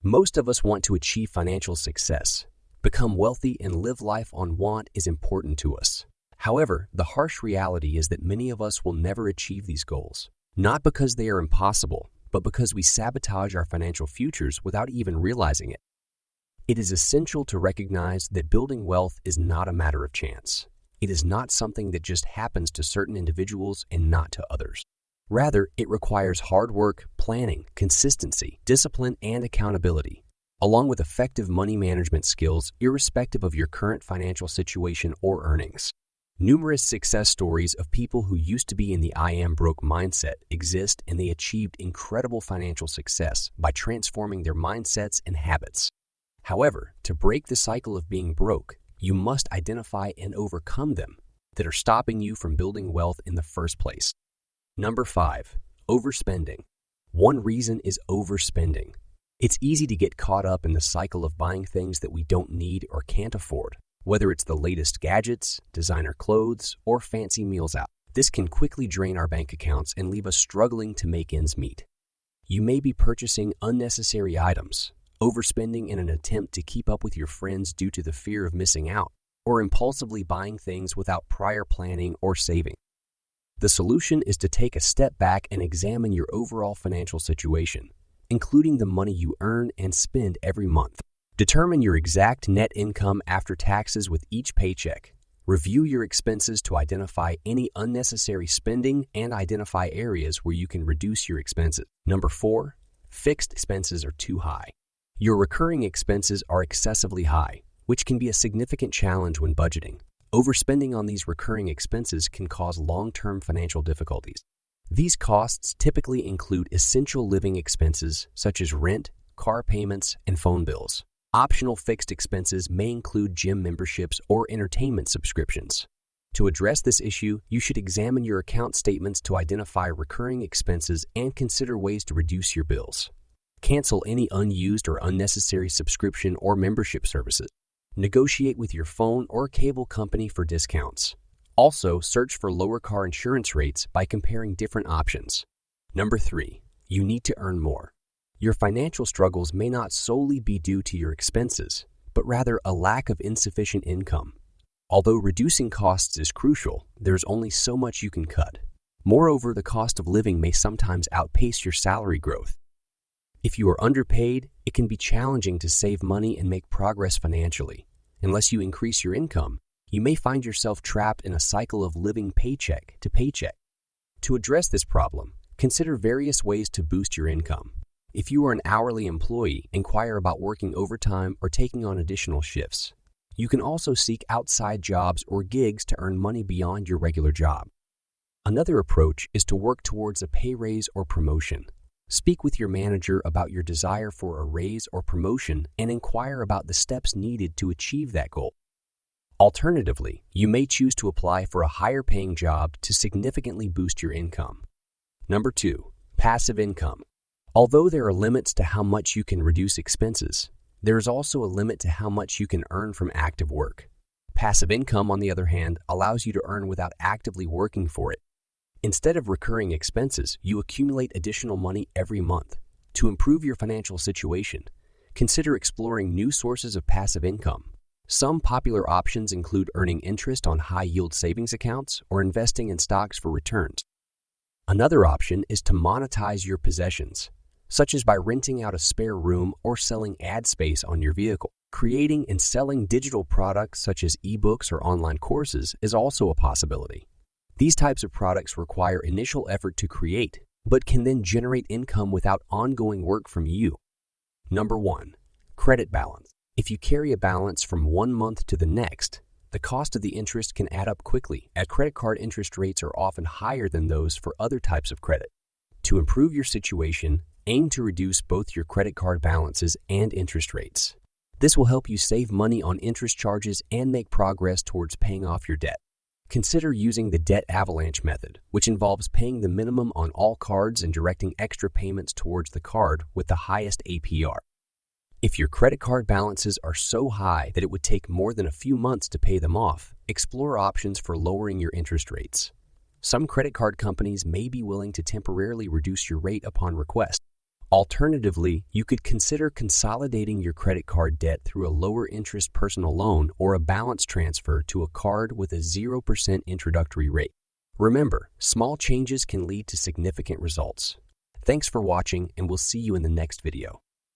Most of us want to achieve financial success. Become wealthy and live life on want is important to us. However, the harsh reality is that many of us will never achieve these goals, not because they are impossible, but because we sabotage our financial futures without even realizing it. It is essential to recognize that building wealth is not a matter of chance. It is not something that just happens to certain individuals and not to others. Rather, it requires hard work, planning, consistency, discipline, and accountability, along with effective money management skills irrespective of your current financial situation or earnings. Numerous success stories of people who used to be in the "I am broke" mindset exist, and they achieved incredible financial success by transforming their mindsets and habits. However, to break the cycle of being broke, you must identify and overcome them that are stopping you from building wealth in the first place. Number 5, overspending. One reason is overspending. It's easy to get caught up in the cycle of buying things that we don't need or can't afford, whether it's the latest gadgets, designer clothes, or fancy meals out. This can quickly drain our bank accounts and leave us struggling to make ends meet. You may be purchasing unnecessary items, overspending in an attempt to keep up with your friends due to the fear of missing out, or impulsively buying things without prior planning or saving. The solution is to take a step back and examine your overall financial situation, including the money you earn and spend every month. Determine your exact net income after taxes with each paycheck. Review your expenses to identify any unnecessary spending and identify areas where you can reduce your expenses. Number 4, fixed expenses are too high. Your recurring expenses are excessively high, which can be a significant challenge when budgeting. Overspending on these recurring expenses can cause long-term financial difficulties. These costs typically include essential living expenses such as rent, car payments, and phone bills. Optional fixed expenses may include gym memberships or entertainment subscriptions. To address this issue, you should examine your account statements to identify recurring expenses and consider ways to reduce your bills. Cancel any unused or unnecessary subscription or membership services. Negotiate with your phone or cable company for discounts. Also, search for lower car insurance rates by comparing different options. Number 3, you need to earn more. Your financial struggles may not solely be due to your expenses, but rather a lack of insufficient income. Although reducing costs is crucial, there's only so much you can cut. Moreover, the cost of living may sometimes outpace your salary growth. If you are underpaid, it can be challenging to save money and make progress financially. Unless you increase your income, you may find yourself trapped in a cycle of living paycheck to paycheck. To address this problem, consider various ways to boost your income. If you are an hourly employee, inquire about working overtime or taking on additional shifts. You can also seek outside jobs or gigs to earn money beyond your regular job. Another approach is to work towards a pay raise or promotion. Speak with your manager about your desire for a raise or promotion and inquire about the steps needed to achieve that goal. Alternatively, you may choose to apply for a higher-paying job to significantly boost your income. Number 2, passive income. Although there are limits to how much you can reduce expenses, there is also a limit to how much you can earn from active work. Passive income, on the other hand, allows you to earn without actively working for it. Instead of recurring expenses, you accumulate additional money every month. To improve your financial situation, consider exploring new sources of passive income. Some popular options include earning interest on high-yield savings accounts or investing in stocks for returns. Another option is to monetize your possessions, such as by renting out a spare room or selling ad space on your vehicle. Creating and selling digital products such as ebooks or online courses is also a possibility. These types of products require initial effort to create, but can then generate income without ongoing work from you. Number 1, credit balance. If you carry a balance from one month to the next, the cost of the interest can add up quickly, as credit card interest rates are often higher than those for other types of credit. To improve your situation, aim to reduce both your credit card balances and interest rates. This will help you save money on interest charges and make progress towards paying off your debt. Consider using the debt avalanche method, which involves paying the minimum on all cards and directing extra payments towards the card with the highest APR. If your credit card balances are so high that it would take more than a few months to pay them off, explore options for lowering your interest rates. Some credit card companies may be willing to temporarily reduce your rate upon request. Alternatively, you could consider consolidating your credit card debt through a lower interest personal loan or a balance transfer to a card with a 0% introductory rate. Remember, small changes can lead to significant results. Thanks for watching, and we'll see you in the next video.